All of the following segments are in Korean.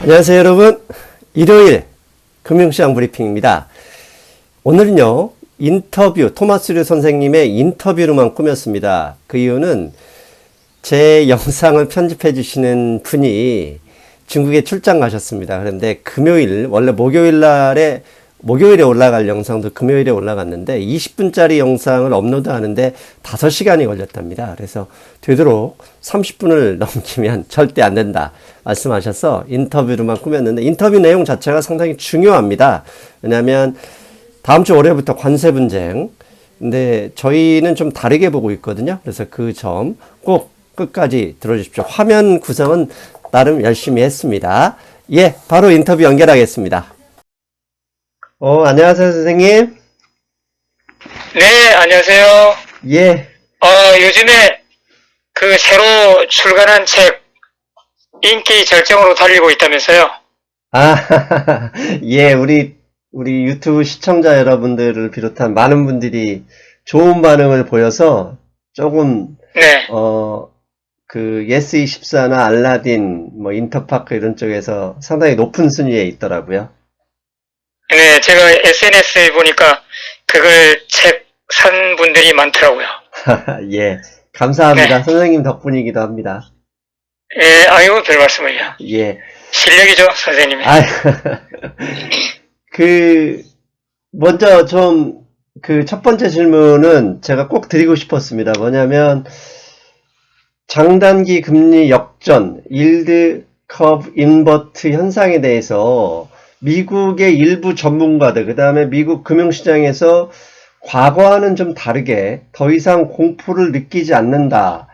안녕하세요 여러분. 일요일 금융시장 브리핑입니다. 오늘은요 인터뷰 토마스류 선생님의 인터뷰로만 꾸몄습니다. 그 이유는 제 영상을 편집해 주시는 분이 중국에 출장 가셨습니다. 그런데 금요일 원래 목요일에 올라갈 영상도 금요일에 올라갔는데 20분짜리 영상을 업로드 하는데 5시간이 걸렸답니다. 그래서 되도록 30분을 넘기면 절대 안 된다 말씀하셔서 인터뷰로만 꾸몄는데 인터뷰 내용 자체가 상당히 중요합니다. 왜냐하면 다음 주 월요일부터 관세 분쟁, 근데 저희는 좀 다르게 보고 있거든요. 그래서 그 점 꼭 끝까지 들어주십시오. 화면 구성은 나름 열심히 했습니다. 예, 바로 인터뷰 연결하겠습니다. 안녕하세요, 선생님. 네, 안녕하세요. 예. 요즘에 그 새로 출간한 책 인기 절정으로 달리고 있다면서요? 예, 우리 유튜브 시청자 여러분들을 비롯한 많은 분들이 좋은 반응을 보여서 조금, 네. 그, 예스24나 알라딘, 인터파크 이런 쪽에서 상당히 높은 순위에 있더라고요. 네, 제가 SNS에 보니까 그걸 책 산 분들이 많더라고요. 예. 감사합니다. 네. 선생님 덕분이기도 합니다. 예, 아이고, 별 말씀을요. 예. 실력이죠, 선생님이. 먼저 첫 번째 질문은 제가 꼭 드리고 싶었습니다. 뭐냐면, 장단기 금리 역전, 일드 커브 인버트 현상에 대해서 미국의 일부 전문가들, 그 다음에 미국 금융시장에서 과거와는 좀 다르게 더 이상 공포를 느끼지 않는다.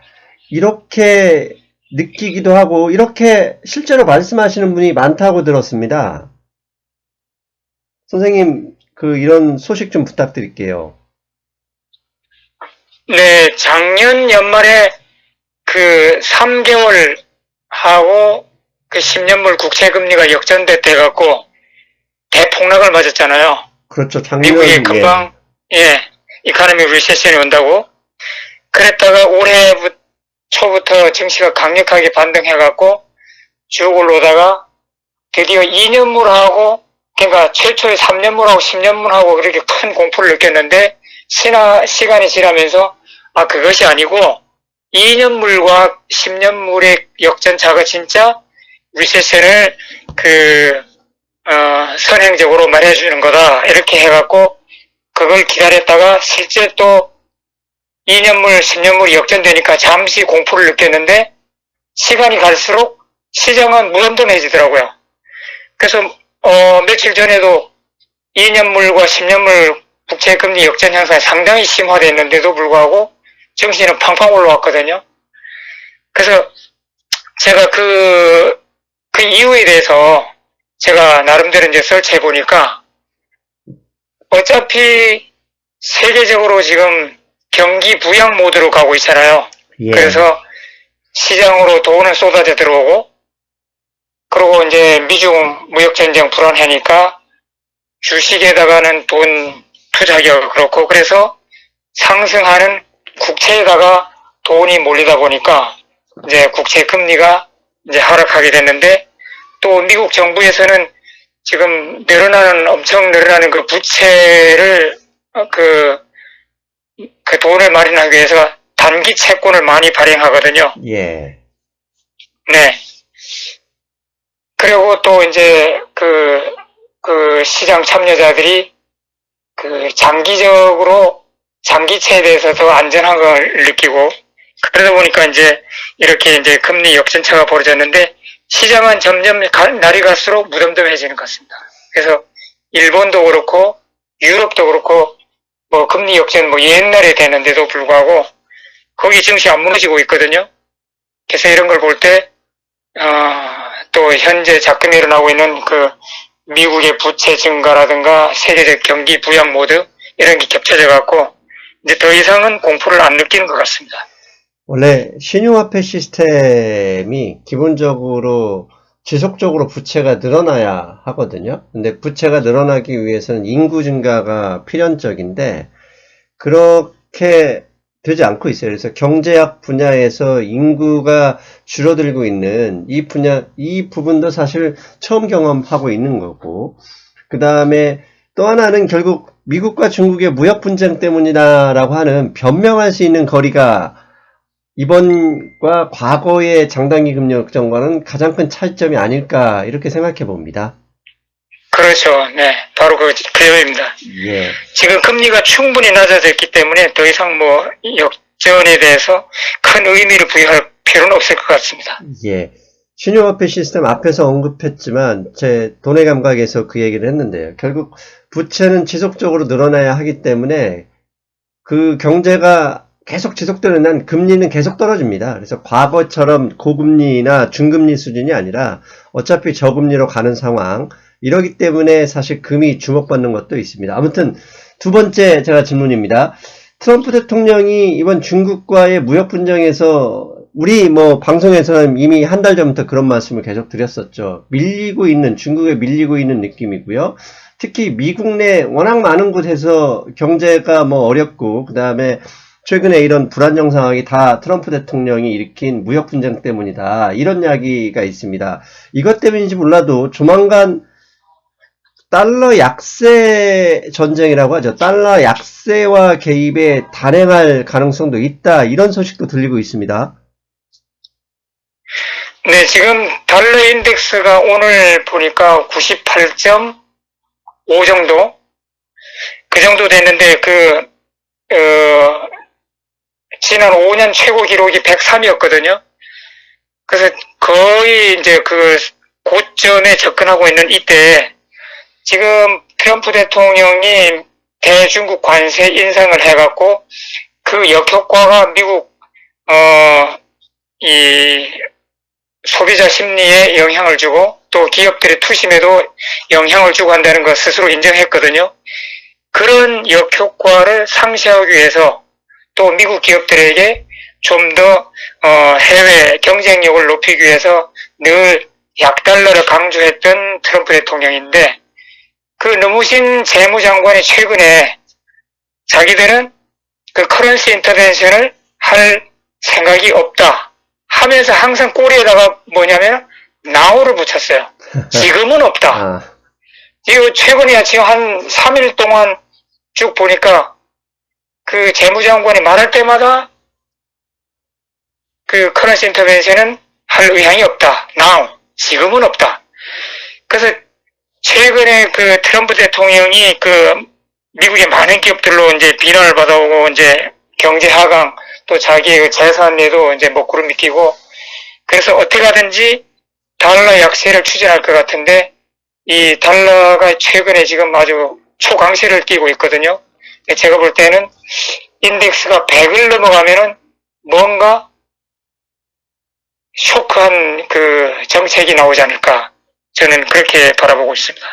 이렇게 느끼기도 하고, 이렇게 실제로 말씀하시는 분이 많다고 들었습니다. 선생님, 이런 소식 좀 부탁드릴게요. 네, 작년 연말에 그 3개월 하고 그 10년물 국채금리가 역전돼갖고 대폭락을 맞았잖아요. 그렇죠. 작년, 미국이 금방, 이카노미 리세션이 온다고. 그랬다가 올해 초부터 증시가 강력하게 반등해갖고 쭉 올라오다가 드디어 2년물하고, 그러니까 최초의 3년물하고 10년물하고 그렇게 큰 공포를 느꼈는데, 시간이 지나면서, 그것이 아니고, 2년물과 10년물의 역전차가 진짜 리세션을 선행적으로 말해주는 거다. 이렇게 해갖고, 그걸 기다렸다가 실제 또 2년물, 10년물이 역전되니까 잠시 공포를 느꼈는데, 시간이 갈수록 시장은 무덤덤해지더라고요. 그래서, 며칠 전에도 2년물과 10년물 국채금리 역전 현상이 상당히 심화됐는데도 불구하고, 증시는 팡팡 올라왔거든요. 그래서 제가 그 이유에 대해서 제가 나름대로 이제 설치해 보니까 어차피 세계적으로 지금 경기 부양 모드로 가고 있잖아요. 예. 그래서 시장으로 돈은 쏟아져 들어오고, 그리고 이제 미중 무역전쟁 불안하니까 주식에다가는 돈 투자하기가 그렇고, 그래서 상승하는 국채에다가 돈이 몰리다 보니까 이제 국채 금리가 이제 하락하게 됐는데, 또 미국 정부에서는 지금 엄청 늘어나는 그 부채를 그 돈을 마련하기 위해서 단기 채권을 많이 발행하거든요. 예. 네. 그리고 또 이제 그 시장 참여자들이 장기적으로 장기채에 대해서 더 안전한 걸 느끼고, 그러다 보니까 이제 이렇게 이제 금리 역전차가 벌어졌는데, 시장은 점점 날이 갈수록 무덤덤해지는 것 같습니다. 그래서 일본도 그렇고 유럽도 그렇고 금리 역전 옛날에 되는데도 불구하고 거기 증시 안 무너지고 있거든요. 그래서 이런 걸 볼 때 또 현재 자금 일어나고 있는 미국의 부채 증가라든가 세계적 경기 부양 모드 이런 게 겹쳐져 갖고 이제 더 이상은 공포를 안 느끼는 것 같습니다. 원래 신용화폐 시스템이 기본적으로 지속적으로 부채가 늘어나야 하거든요. 근데 부채가 늘어나기 위해서는 인구 증가가 필연적인데, 그렇게 되지 않고 있어요. 그래서 경제학 분야에서 인구가 줄어들고 있는 이 분야, 이 부분도 사실 처음 경험하고 있는 거고, 그 다음에 또 하나는 결국 미국과 중국의 무역 분쟁 때문이다라고 하는 변명할 수 있는 거리가 이번과 과거의 장단기 금리 역정과는 가장 큰 차이점이 아닐까 이렇게 생각해 봅니다. 그렇죠. 네. 바로 그 점입니다. 예. 지금 금리가 충분히 낮아졌기 때문에 더 이상 뭐 역전에 대해서 큰 의미를 부여할 필요는 없을 것 같습니다. 예. 신용화폐 시스템 앞에서 언급했지만 제 돈의 감각에서 그 얘기를 했는데요. 결국 부채는 지속적으로 늘어나야 하기 때문에 그 경제가 계속 지속되는 한 금리는 계속 떨어집니다. 그래서 과거처럼 고금리나 중금리 수준이 아니라 어차피 저금리로 가는 상황, 이러기 때문에 사실 금이 주목받는 것도 있습니다. 아무튼 두 번째 제가 질문입니다. 트럼프 대통령이 이번 중국과의 무역 분쟁에서 우리 뭐 방송에서는 이미 한 달 전부터 그런 말씀을 계속 드렸었죠. 중국에 밀리고 있는 느낌이고요. 특히 미국 내 워낙 많은 곳에서 경제가 뭐 어렵고, 그 다음에 최근에 이런 불안정 상황이 다 트럼프 대통령이 일으킨 무역 분쟁 때문이다. 이런 이야기가 있습니다. 이것 때문인지 몰라도 조만간 달러 약세 전쟁이라고 하죠. 달러 약세와 개입에 단행할 가능성도 있다. 이런 소식도 들리고 있습니다. 네, 지금 달러 인덱스가 오늘 보니까 98.5 정도? 그 정도 됐는데, 지난 5년 최고 기록이 103이었거든요. 그래서 거의 이제 그 고점에 접근하고 있는 이때, 지금 트럼프 대통령이 대중국 관세 인상을 해갖고, 그 역효과가 미국, 이 소비자 심리에 영향을 주고 또 기업들의 투심에도 영향을 주고 한다는 것 스스로 인정했거든요. 그런 역효과를 상쇄하기 위해서 또 미국 기업들에게 좀 더 해외 경쟁력을 높이기 위해서 늘 약달러를 강조했던 트럼프 대통령인데, 그 너무신 재무장관이 최근에 자기들은 그 커런시 인터벤션을 할 생각이 없다 하면서 항상 꼬리에다가 뭐냐면 now를 붙였어요. 지금은 없다. 이거 최근에 지금 한 3일 동안 쭉 보니까 그 재무장관이 말할 때마다 그 커런시 인터벤션은 할 의향이 없다. now. 지금은 없다. 그래서 최근에 그 트럼프 대통령이 그 미국의 많은 기업들로 이제 비난을 받아오고 이제 경제 하강 또 자기의 재산에도 이제 먹구름 미끼고, 그래서 어떻게 하든지 달러 약세를 추진할 것 같은데, 이 달러가 최근에 지금 아주 초강세를 띠고 있거든요. 제가 볼 때는 인덱스가 100을 넘어가면은 뭔가 쇼크한 그 정책이 나오지 않을까, 저는 그렇게 바라보고 있습니다.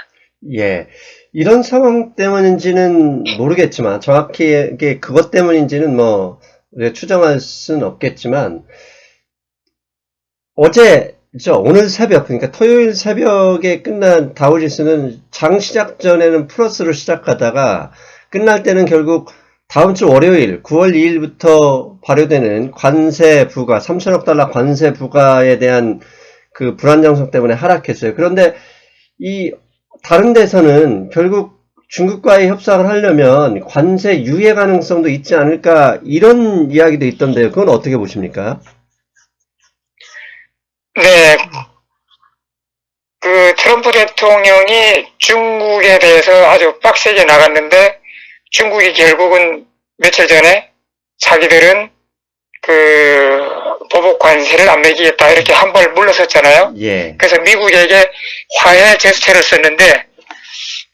예. 이런 상황 때문인지는 모르겠지만, 정확히 이게 그것 때문인지는 뭐 우리가 추정할 수는 없겠지만, 오늘 새벽, 그러니까 토요일 새벽에 끝난 다우지수는 장 시작 전에는 플러스로 시작하다가 끝날 때는 결국 다음 주 월요일 9월 2일부터 발효되는 관세 부과, 3천억 달러 관세 부과에 대한 그 불안정성 때문에 하락했어요. 그런데 이 다른 데서는 결국 중국과의 협상을 하려면 관세 유예 가능성도 있지 않을까, 이런 이야기도 있던데요. 그건 어떻게 보십니까? 네, 그 트럼프 대통령이 중국에 대해서 아주 빡세게 나갔는데, 중국이 결국은 며칠 전에 자기들은 그 보복 관세를 안 매기겠다 이렇게 한 발 물러섰잖아요. 예. 그래서 미국에게 화해 제스처를 썼는데,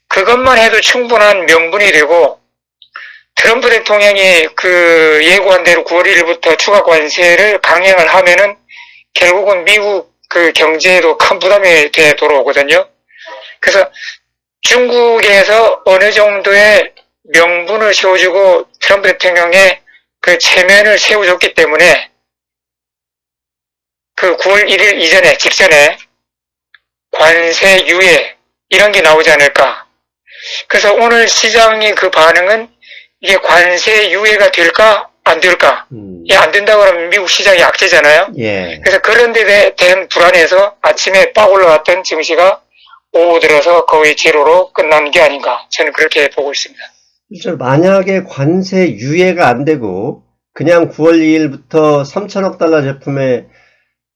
그것만 해도 충분한 명분이 되고, 트럼프 대통령이 그 예고한 대로 9월 1일부터 추가 관세를 강행을 하면은 결국은 미국 그 경제에도 큰 부담이 돼 돌아오거든요. 그래서 중국에서 어느 정도의 명분을 세워주고 트럼프 대통령의 그 체면을 세워줬기 때문에 그 9월 1일 이전에, 직전에 관세 유예 이런 게 나오지 않을까. 그래서 오늘 시장의 그 반응은 이게 관세 유예가 될까 안 안 될까? 안 된다 그러면 미국 시장이 악재잖아요. 예. 그래서 그런 데 대한 불안에서 아침에 빡 올라왔던 증시가 오후 들어서 거의 제로로 끝난 게 아닌가. 저는 그렇게 보고 있습니다. 만약에 관세 유예가 안 되고 그냥 9월 2일부터 3천억 달러 제품에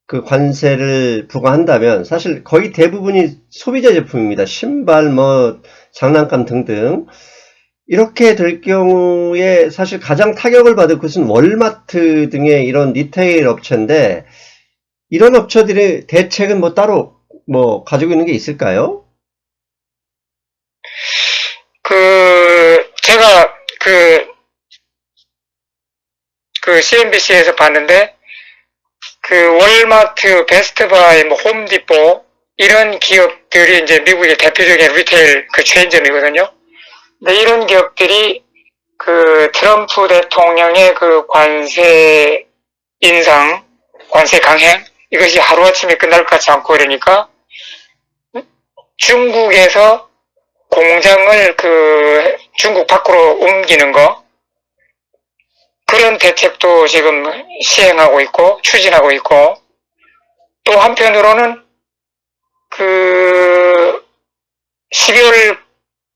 그 관세를 부과한다면 사실 거의 대부분이 소비자 제품입니다. 신발, 장난감 등등. 이렇게 될 경우에 사실 가장 타격을 받을 것은 월마트 등의 이런 리테일 업체인데 이런 업체들의 대책은 따로 가지고 있는 게 있을까요? 제가 CNBC에서 봤는데, 월마트, 베스트바이, 홈디포, 이런 기업들이 이제 미국의 대표적인 리테일 체인점이거든요. 근데 이런 기업들이 트럼프 대통령의 관세 인상, 관세 강행, 이것이 하루아침에 끝날 것 같지 않고 이러니까, 중국에서 공장을 중국 밖으로 옮기는 거, 그런 대책도 지금 시행하고 있고, 추진하고 있고, 또 한편으로는 12월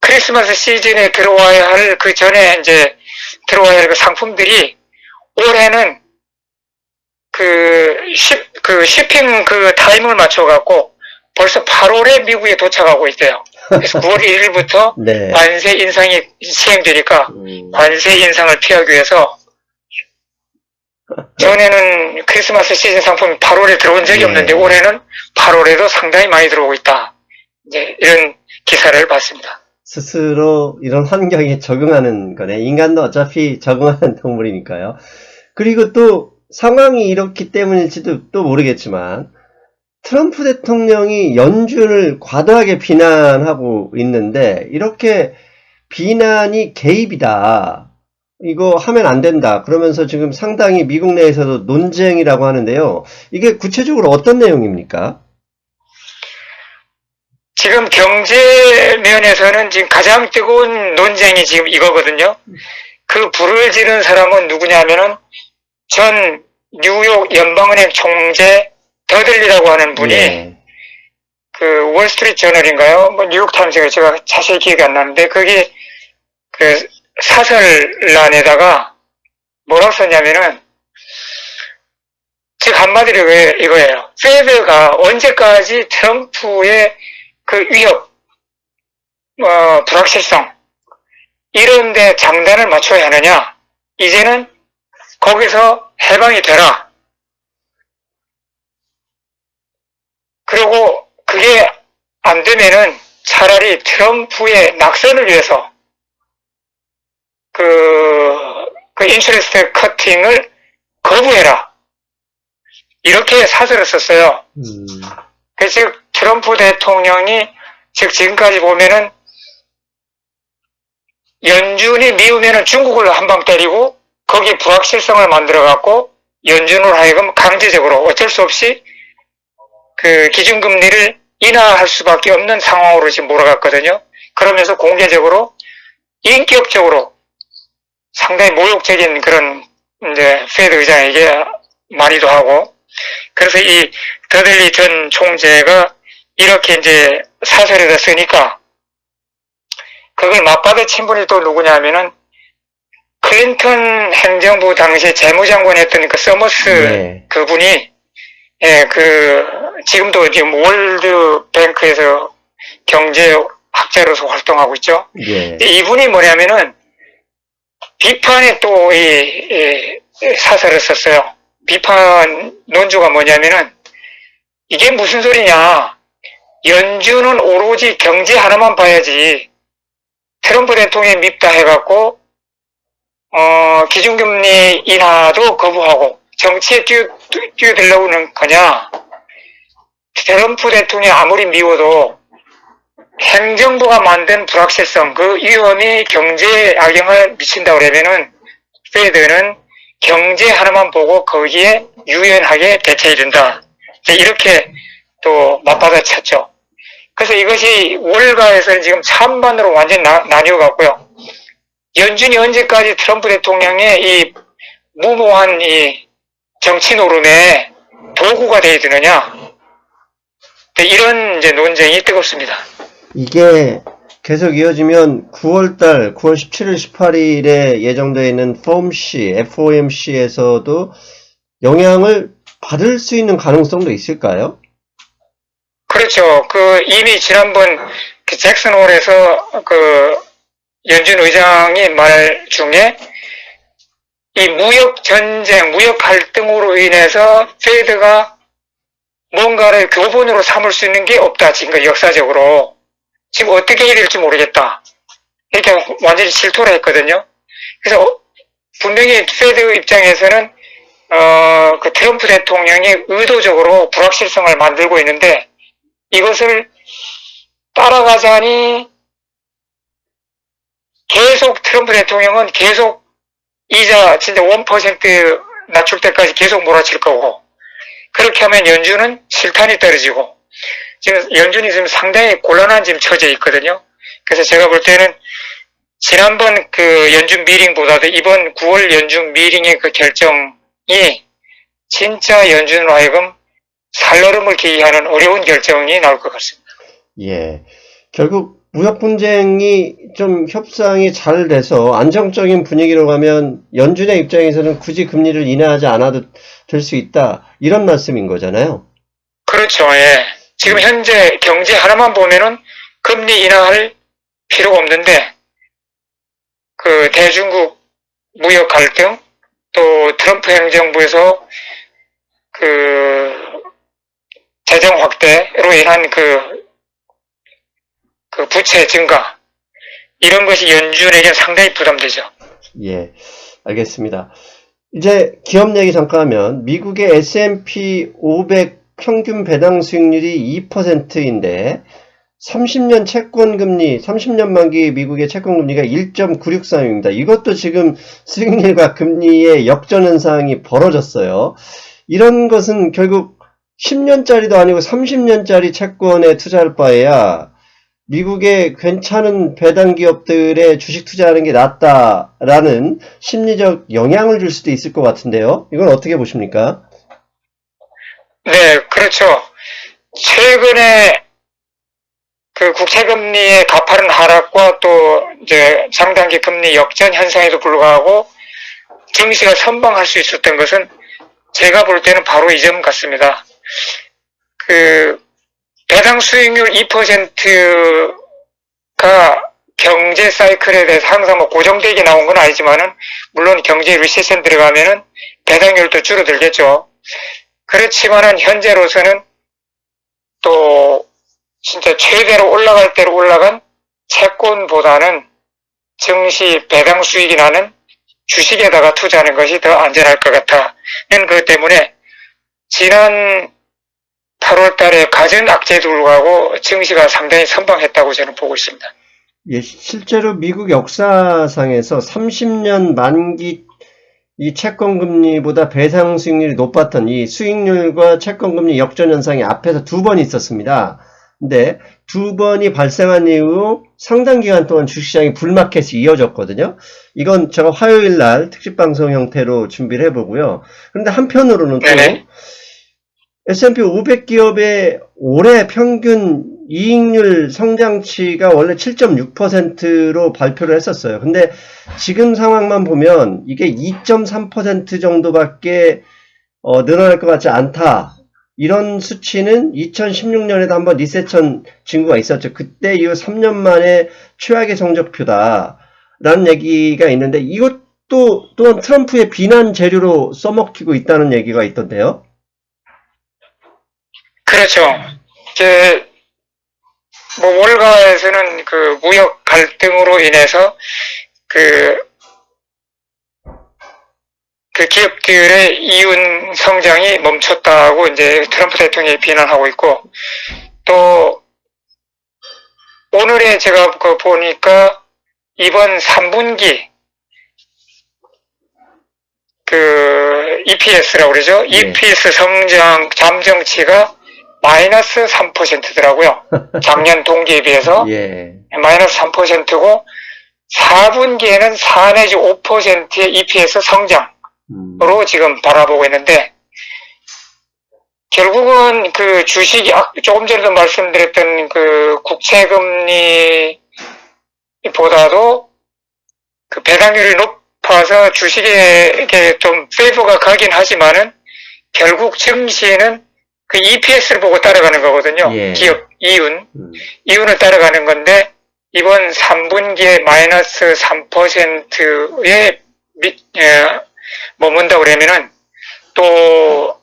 크리스마스 시즌에 들어와야 할 전에 이제 들어와야 할 상품들이 올해는 shipping 타임을 맞춰갖고 벌써 8월에 미국에 도착하고 있대요. 그래서 9월 1일부터 네. 관세 인상이 시행되니까 관세 인상을 피하기 위해서 전에는 크리스마스 시즌 상품이 8월에 들어온 적이 없는데 올해는 8월에도 상당히 많이 들어오고 있다. 이제 이런 기사를 봤습니다. 스스로 이런 환경에 적응하는 거네. 인간도 어차피 적응하는 동물이니까요. 그리고 또 상황이 이렇기 때문일지도 또 모르겠지만 트럼프 대통령이 연준을 과도하게 비난하고 있는데 이렇게 비난이 개입이다. 이거 하면 안 된다. 그러면서 지금 상당히 미국 내에서도 논쟁이라고 하는데요. 이게 구체적으로 어떤 내용입니까? 지금 경제 면에서는 지금 가장 뜨거운 논쟁이 지금 이거거든요. 그 불을 지른 사람은 누구냐면은 전 뉴욕 연방은행 총재 더들리라고 하는 분이 월스트리트 저널인가요? 뉴욕타임스가 제가 자세히 기억이 안 나는데 거기 사설란에다가 뭐라고 썼냐면은 즉 한마디로 이거예요. 페드가 언제까지 트럼프의 위협, 불확실성 이런데 장단을 맞춰야 하느냐? 이제는 거기서 해방이 되라. 그리고 그게 안 되면은 차라리 트럼프의 낙선을 위해서 인터레스트 커팅을 거부해라. 이렇게 사설을 썼어요. 그래서 트럼프 대통령이 지금까지 보면은 연준이 미우면은 중국을 한 방 때리고 거기에 불확실성을 만들어갖고 연준으로 하여금 강제적으로 어쩔 수 없이 기준금리를 인하할 수밖에 없는 상황으로 지금 몰아갔거든요. 그러면서 공개적으로 인격적으로 상당히 모욕적인 그런 이제 페드 의장에게 말이도 하고 그래서 이 더들리 전 총재가 이렇게 이제 사설에다 쓰니까 그걸 맞받아친 분이 또 누구냐면은 클린턴 행정부 당시에 재무장관 했던 서머스 그분이 지금도 지금 월드뱅크에서 경제학자로서 활동하고 있죠. 이분이 뭐냐면은 비판에 또 사설을 썼어요. 비판 논조가 뭐냐면은 이게 무슨 소리냐. 연준은 오로지 경제 하나만 봐야지. 트럼프 대통령이 밉다 해갖고 기준금리 인하도 거부하고 정치에 뛰어들려고는 거냐. 트럼프 대통령이 아무리 미워도 행정부가 만든 불확실성, 그 위험이 경제에 악영향을 미친다 그러면은 페드는 경제 하나만 보고 거기에 유연하게 대처해야 된다. 이렇게 또 맞받아쳤죠. 그래서 이것이 월가에서는 지금 찬반으로 완전 나뉘어 갔고요. 연준이 언제까지 트럼프 대통령의 이 무모한 이 정치 노름에 도구가 되어 드느냐. 이런 이제 논쟁이 뜨겁습니다. 이게 계속 이어지면 9월 17일, 18일에 예정되어 있는 FOMC에서도 영향을 받을 수 있는 가능성도 있을까요? 그렇죠. 이미 지난번 잭슨홀에서 연준 의장이 말 중에 이 무역 전쟁, 무역 갈등으로 인해서 페드가 뭔가를 교본으로 삼을 수 있는 게 없다. 지금 역사적으로. 지금 어떻게 해야 될지 모르겠다. 이렇게 완전히 실토를 했거든요. 그래서 분명히 페드 입장에서는 트럼프 대통령이 의도적으로 불확실성을 만들고 있는데 이것을 따라가자니 계속 트럼프 대통령은 계속 이자 진짜 1% 낮출 때까지 계속 몰아칠 거고 그렇게 하면 연준은 실탄이 떨어지고 지금 연준이 지금 상당히 곤란한 지금 처지에 있거든요. 그래서 제가 볼 때는 지난번 연준 미링보다도 이번 9월 연준 미링의 결정이 진짜 연준으로 하여금 살얼음을 기이하는 어려운 결정이 나올 것 같습니다. 예. 결국 무역 분쟁이 좀 협상이 잘 돼서 안정적인 분위기로 가면 연준의 입장에서는 굳이 금리를 인하하지 않아도 될 수 있다. 이런 말씀인 거잖아요. 그렇죠. 예. 지금 현재 경제 하나만 보면은 금리 인하할 필요가 없는데 대중국 무역 갈등 또 트럼프 행정부에서 재정 확대로 인한 부채 증가 이런 것이 연준에게 상당히 부담되죠. 예, 알겠습니다. 이제 기업 얘기 잠깐 하면 미국의 S&P 500 평균 배당 수익률이 2%인데 30년 채권금리, 30년 만기 미국의 채권금리가 1.963입니다. 이것도 지금 수익률과 금리의 역전현상이 벌어졌어요. 이런 것은 결국 10년짜리도 아니고 30년짜리 채권에 투자할 바에야 미국의 괜찮은 배당 기업들의 주식 투자하는 게 낫다라는 심리적 영향을 줄 수도 있을 것 같은데요. 이건 어떻게 보십니까? 네, 그렇죠. 최근에 국채금리의 가파른 하락과 또 이제 장단기 금리 역전 현상에도 불구하고 증시가 선방할 수 있었던 것은 제가 볼 때는 바로 이 점 같습니다. 배당 수익률 2%가 경제 사이클에 대해서 항상 고정되게 나온 건 아니지만은, 물론 경제 리세션 들어가면은 배당률도 줄어들겠죠. 그렇지만은 현재로서는 또 진짜 최대로 올라갈 대로 올라간 채권보다는 증시 배당 수익이 나는 주식에다가 투자하는 것이 더 안전할 것 같다는 것 때문에 지난 8월 달에 갖은 악재도 불구하고 증시가 상당히 선방했다고 저는 보고 있습니다. 예, 실제로 미국 역사상에서 30년 만기 이 채권금리보다 배당 수익률이 높았던 이 수익률과 채권금리 역전현상이 앞에서 2번 있었습니다. 근데 2번이 발생한 이후 상당 기간 동안 주식시장이 불마켓이 이어졌거든요. 이건 제가 화요일 날 특집방송 형태로 준비를 해보고요. 그런데 한편으로는 또 S&P 500 기업의 올해 평균 이익률 성장치가 원래 7.6%로 발표를 했었어요. 근데 지금 상황만 보면 이게 2.3% 정도밖에 늘어날 것 같지 않다. 이런 수치는 2016년에도 한번 리세션 징후가 있었죠. 그때 이후 3년 만에 최악의 성적표다. 라는 얘기가 있는데 이것도 또한 트럼프의 비난 재료로 써먹히고 있다는 얘기가 있던데요. 그렇죠. 월가에서는 무역 갈등으로 인해서 기업들의 이윤 성장이 멈췄다고 이제 트럼프 대통령이 비난하고 있고, 또 오늘에 제가 보니까 이번 3분기 EPS라고 그러죠. EPS 성장 잠정치가 마이너스 3%더라고요. 작년 동기에 비해서 마이너스 3%고 4분기에는 4 내지 5%의 EPS 성장, 지금 바라보고 있는데, 결국은 그 주식이, 조금 전에도 말씀드렸던 그 국채금리보다도 그 배당률이 높아서 주식에 좀 페이버가 가긴 하지만은 결국 증시에는 그 EPS를 보고 따라가는 거거든요. 예. 기업 이윤을 따라가는 건데, 이번 3분기에 마이너스 3%에 머문다 그러면은 또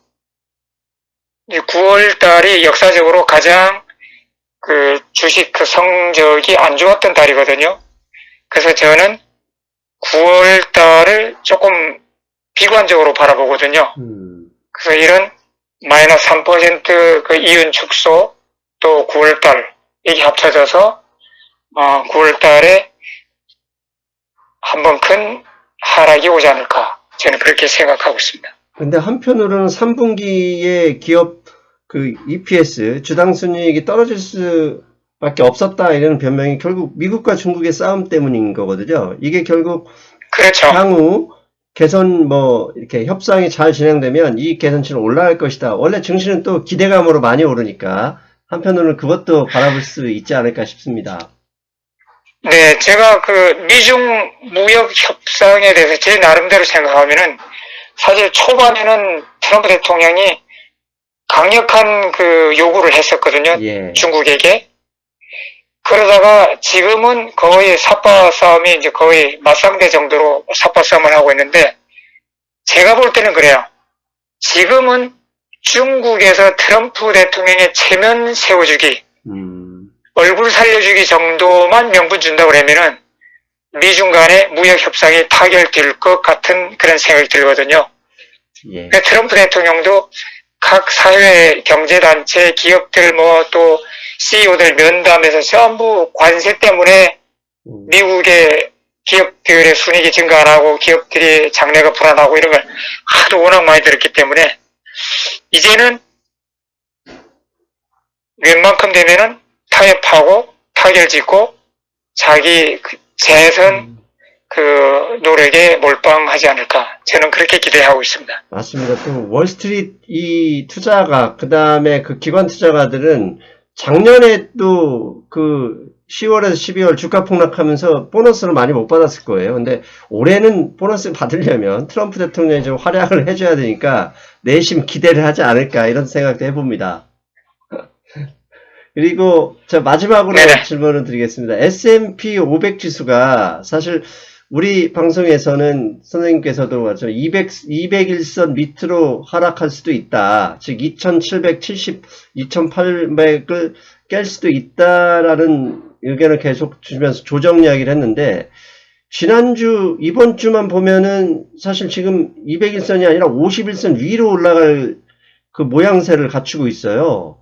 9월 달이 역사적으로 가장 그 주식 그 성적이 안 좋았던 달이거든요. 그래서 저는 9월 달을 조금 비관적으로 바라보거든요. 그래서 이런 마이너스 3% 이윤 축소, 또 9월 달, 이게 합쳐져서, 9월 달에 한번 큰 하락이 오지 않을까. 저는 그렇게 생각하고 있습니다. 근데 한편으로는 3분기에 기업 그 EPS, 주당 순이익이 떨어질 수밖에 없었다, 이런 변명이 결국 미국과 중국의 싸움 때문인 거거든요. 이게 결국 그렇죠. 향후 개선 이렇게 협상이 잘 진행되면 이 개선치는 올라갈 것이다. 원래 증시는 또 기대감으로 많이 오르니까 한편으로는 그것도 바라볼 수 있지 않을까 싶습니다. 네, 제가 그 미중 무역 협상에 대해서 제 나름대로 생각하면은 사실 초반에는 트럼프 대통령이 강력한 그 요구를 했었거든요. 예. 중국에게. 그러다가 지금은 거의 삿바 싸움이 이제 거의 맞상대 정도로 삿바 싸움을 하고 있는데, 제가 볼 때는 그래요. 지금은 중국에서 트럼프 대통령의 체면 세워주기, 얼굴 살려주기 정도만 명분 준다 그러면은 미중 간의 무역 협상이 타결될 것 같은 그런 생각이 들거든요. 예. 트럼프 대통령도 각 사회 경제단체 기업들 또 CEO들 면담에서 전부 관세 때문에 미국의 기업들의 순이익이 증가 안 하고 기업들이 장래가 불안하고 이런 걸 하도 워낙 많이 들었기 때문에 이제는 웬만큼 되면은 타협하고 타결짓고 자기 재선 노력에 몰빵하지 않을까. 저는 그렇게 기대하고 있습니다. 맞습니다. 또 월스트리트 이 투자가, 그 다음에 그 기관 투자가들은 작년에도 그 10월에서 12월 주가 폭락하면서 보너스를 많이 못 받았을 거예요. 근데 올해는 보너스 받으려면 트럼프 대통령이 좀 활약을 해줘야 되니까 내심 기대를 하지 않을까, 이런 생각도 해봅니다. 그리고 마지막으로 네네. 질문을 드리겠습니다. S&P 500 지수가 사실 우리 방송에서는 선생님께서도 200일선 밑으로 하락할 수도 있다. 즉 2770, 2800을 깰 수도 있다라는 의견을 계속 주면서 조정 이야기를 했는데, 지난주, 이번 주만 보면은 사실 지금 200일선이 아니라 50일선 위로 올라갈 그 모양새를 갖추고 있어요.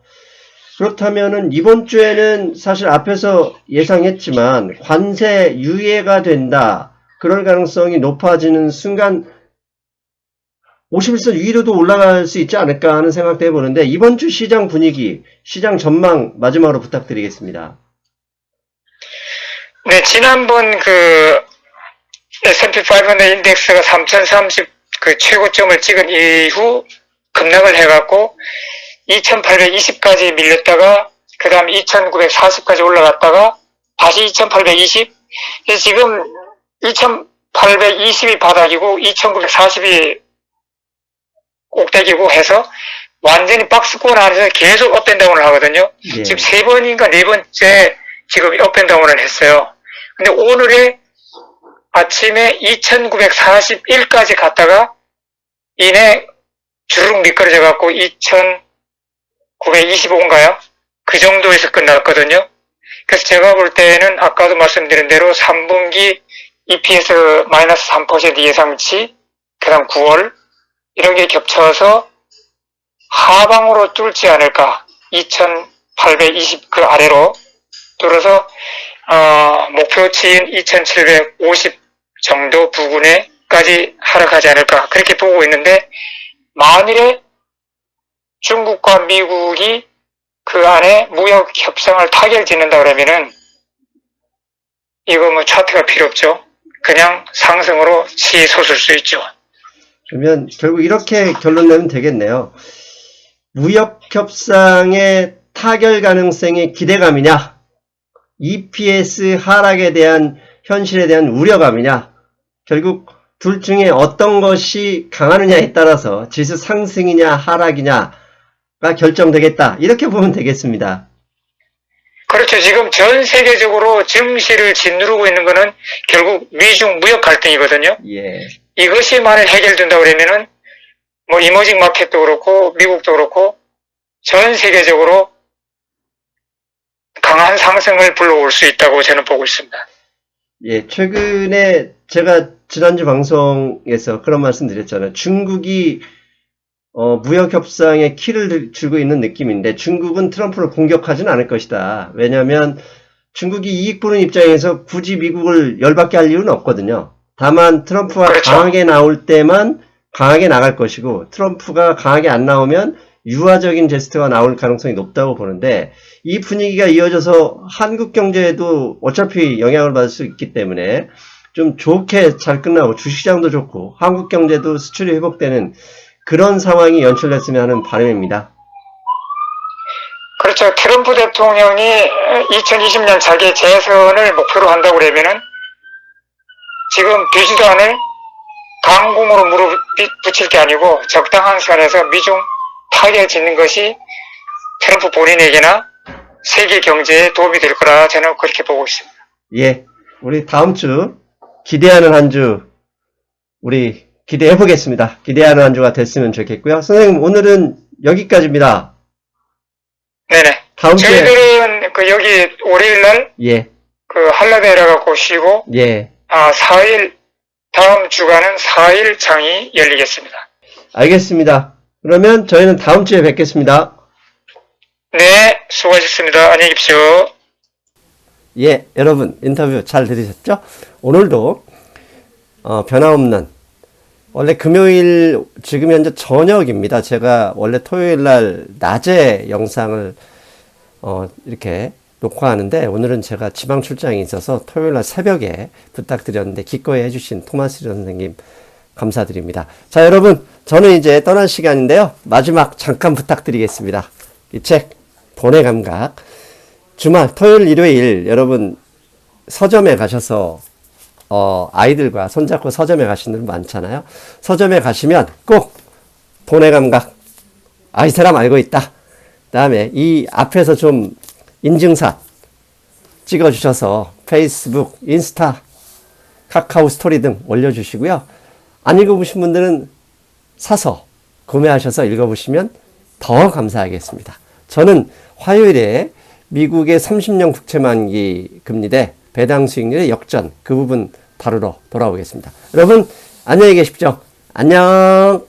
그렇다면은 이번 주에는 사실 앞에서 예상했지만 관세 유예가 된다. 그럴 가능성이 높아지는 순간 51선 위로도 올라갈 수 있지 않을까 하는 생각도 해보는데, 이번 주 시장 분위기, 시장 전망 마지막으로 부탁드리겠습니다. 네, 지난번 그 S&P 500 인덱스가 3030 그 최고점을 찍은 이후 급락을 해갖고 2820까지 밀렸다가 그 다음 2940까지 올라갔다가 다시 2820, 지금 2820이 바닥이고 2940이 꼭대기고 해서 완전히 박스권 안에서 계속 업앤다운을 하거든요. 예. 지금 3번인가 4번째 지금 업앤다운을 했어요. 근데 오늘의 아침에 2941까지 갔다가 이내 주르륵 미끄러져 갖고 2925인가요? 그 정도에서 끝났거든요. 그래서 제가 볼 때는 아까도 말씀드린 대로 3분기 EPS 마이너스 3% 예상치, 그 다음 9월, 이런 게 겹쳐서 하방으로 뚫지 않을까. 2820 그 아래로 뚫어서, 목표치인 2750 정도 부근에까지 하락하지 않을까. 그렇게 보고 있는데, 만일에 중국과 미국이 그 안에 무역 협상을 타결 짓는다 그러면은 이거 차트가 필요 없죠. 그냥 상승으로 치솟을 수 있죠. 그러면 결국 이렇게 결론 내면 되겠네요. 무역협상의 타결 가능성의 기대감이냐, EPS 하락에 대한 현실에 대한 우려감이냐, 결국 둘 중에 어떤 것이 강하느냐에 따라서 지수 상승이냐 하락이냐가 결정되겠다. 이렇게 보면 되겠습니다. 그렇죠. 지금 전 세계적으로 증시를 짓누르고 있는 거는 결국 미중 무역 갈등이거든요. 예. 이것이 만일 해결된다 그러면은 뭐 이머징 마켓도 그렇고 미국도 그렇고 전 세계적으로 강한 상승을 불러올 수 있다고 저는 보고 있습니다. 예, 최근에 제가 지난주 방송에서 그런 말씀 드렸잖아요. 중국이 무역협상에 키를 쥐고 있는 느낌인데 중국은 트럼프를 공격하지는 않을 것이다. 왜냐하면 중국이 이익 보는 입장에서 굳이 미국을 열받게 할 이유는 없거든요. 다만 트럼프가 그렇죠. 강하게 나올 때만 강하게 나갈 것이고 트럼프가 강하게 안 나오면 유화적인 제스처가 나올 가능성이 높다고 보는데 이 분위기가 이어져서 한국 경제에도 어차피 영향을 받을 수 있기 때문에 좀 좋게 잘 끝나고 주식시장도 좋고 한국 경제도 수출이 회복되는 그런 상황이 연출됐으면 하는 바람입니다. 그렇죠. 트럼프 대통령이 2020년 자기 재선을 목표로 한다고 그러면은 지금 비수단을 강공으로 물어붙일 게 아니고 적당한 선에서 미중 타결 짓는 것이 트럼프 본인에게나 세계 경제에 도움이 될 거라 저는 그렇게 보고 있습니다. 예, 우리 다음 주 기대하는 한 주 우리 기대해 보겠습니다. 기대하는 한 주가 됐으면 좋겠고요. 선생님 오늘은 여기까지입니다. 네네. 다음 주에 저희들은 그 여기 월요일날 예, 그 한라베라 갖고 쉬고 예, 4일 다음 주간은 4일 장이 열리겠습니다. 알겠습니다. 그러면 저희는 다음 주에 뵙겠습니다. 네, 수고하셨습니다. 안녕히 계십시오. 예, 여러분 인터뷰 잘 들으셨죠? 오늘도 변함없는 원래 금요일 지금 현재 저녁입니다. 제가 원래 토요일 날 낮에 영상을 이렇게 녹화하는데 오늘은 제가 지방 출장이 있어서 토요일 날 새벽에 부탁드렸는데 기꺼이 해주신 토마스 선생님 감사드립니다. 자, 여러분 저는 이제 떠날 시간인데요. 마지막 잠깐 부탁드리겠습니다. 이 책 돈의 감각 주말 토요일 일요일 여러분 서점에 가셔서 아이들과 손잡고 서점에 가시는 분 많잖아요. 서점에 가시면 꼭 돈의 감각 이 사람 알고 있다. 다음에 이 앞에서 좀 인증샷 찍어주셔서 페이스북, 인스타, 카카오 스토리 등 올려주시고요. 안 읽어보신 분들은 사서 구매하셔서 읽어보시면 더 감사하겠습니다. 저는 화요일에 미국의 30년 국채만기 금리대 배당 수익률의 역전 그 부분 다루러 돌아오겠습니다. 여러분 안녕히 계십시오. 안녕.